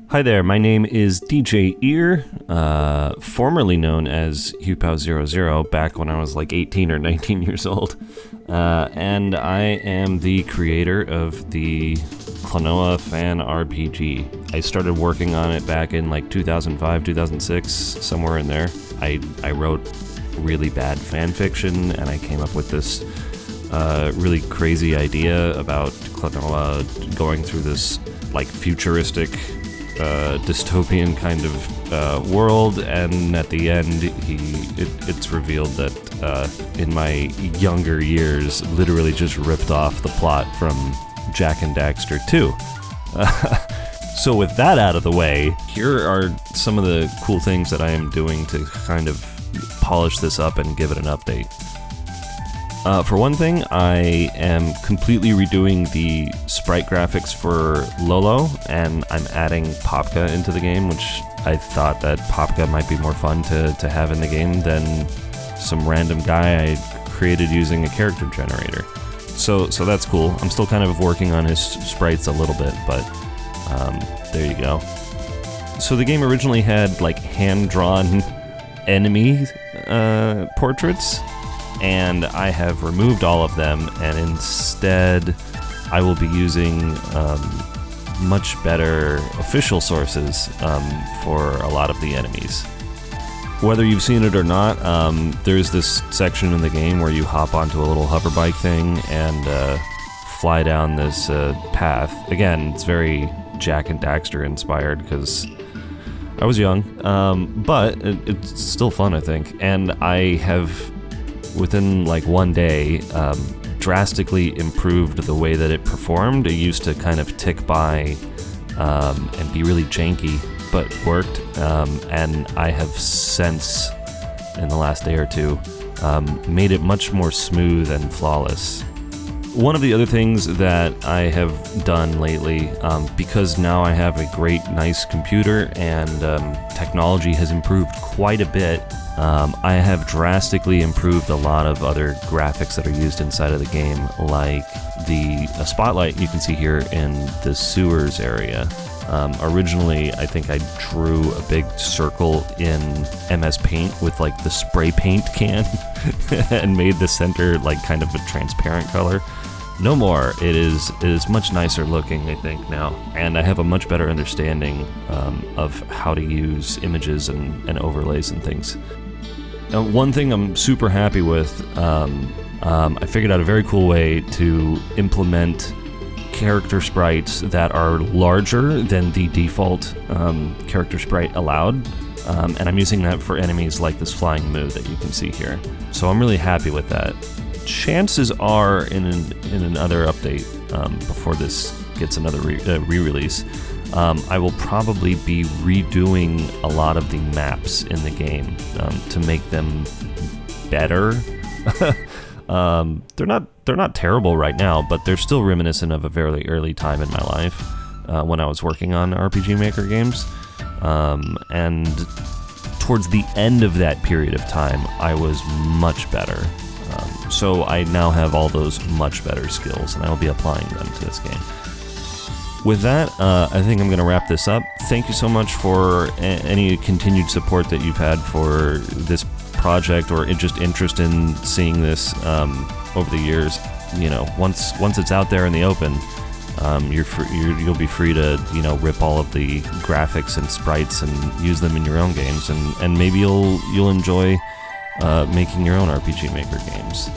Hi there, my name is DJ Ear, formerly known as HuPow00 back when I was like 18 or 19 years old, and I am the creator of the Klonoa fan RPG. I started working on it back in like 2005, 2006, somewhere in there. I wrote really bad fan fiction, and I came up with this really crazy idea about Klonoa going through this like futuristic dystopian kind of world, and at the end it's revealed that in my younger years literally just ripped off the plot from Jak and Daxter 2. So with that out of the way, here are some of the cool things that I am doing to kind of polish this up and give it an update. For one thing, I am completely redoing the sprite graphics for Lolo, and I'm adding Popka into the game, which I thought that Popka might be more fun to have in the game than some random guy I created using a character generator. So that's cool. I'm still kind of working on his sprites a little bit, but there you go. So the game originally had like hand-drawn enemy portraits, and I have removed all of them, and instead I will be using much better official sources for a lot of the enemies. Whether you've seen it or not, there's this section in the game where you hop onto a little hover bike thing and fly down this path. Again, it's very Jak and Daxter inspired because I was young, but it's still fun, I think. And I have, within like one day, drastically improved the way that it performed. It used to kind of tick by and be really janky, but worked. And I have since, in the last day or two, made it much more smooth and flawless. One of the other things that I have done lately, because now I have a great, nice computer and technology has improved quite a bit, I have drastically improved a lot of other graphics that are used inside of the game, like the spotlight you can see here in the sewers area. Originally, I think I drew a big circle in MS Paint with like the spray paint can and made the center like kind of a transparent color. No more. It is much nicer looking, I think, now, and I have a much better understanding of how to use images and overlays and things. Now, one thing I'm super happy with, I figured out a very cool way to implement character sprites that are larger than the default character sprite allowed, and I'm using that for enemies like this flying moo that you can see here. So I'm really happy with that. Chances are in another update before this gets another re-release, I will probably be redoing a lot of the maps in the game to make them better. They're not terrible right now, but they're still reminiscent of a very early time in my life when I was working on RPG Maker games, and towards the end of that period of time, I was much better. So I now have all those much better skills, and I will be applying them to this game. With that, I think I'm going to wrap this up. Thank you so much for any continued support that you've had for this project, or just interest in seeing this over the years. You know, once it's out there in the open, you'll be free to rip all of the graphics and sprites and use them in your own games, and maybe you'll enjoy making your own RPG Maker games.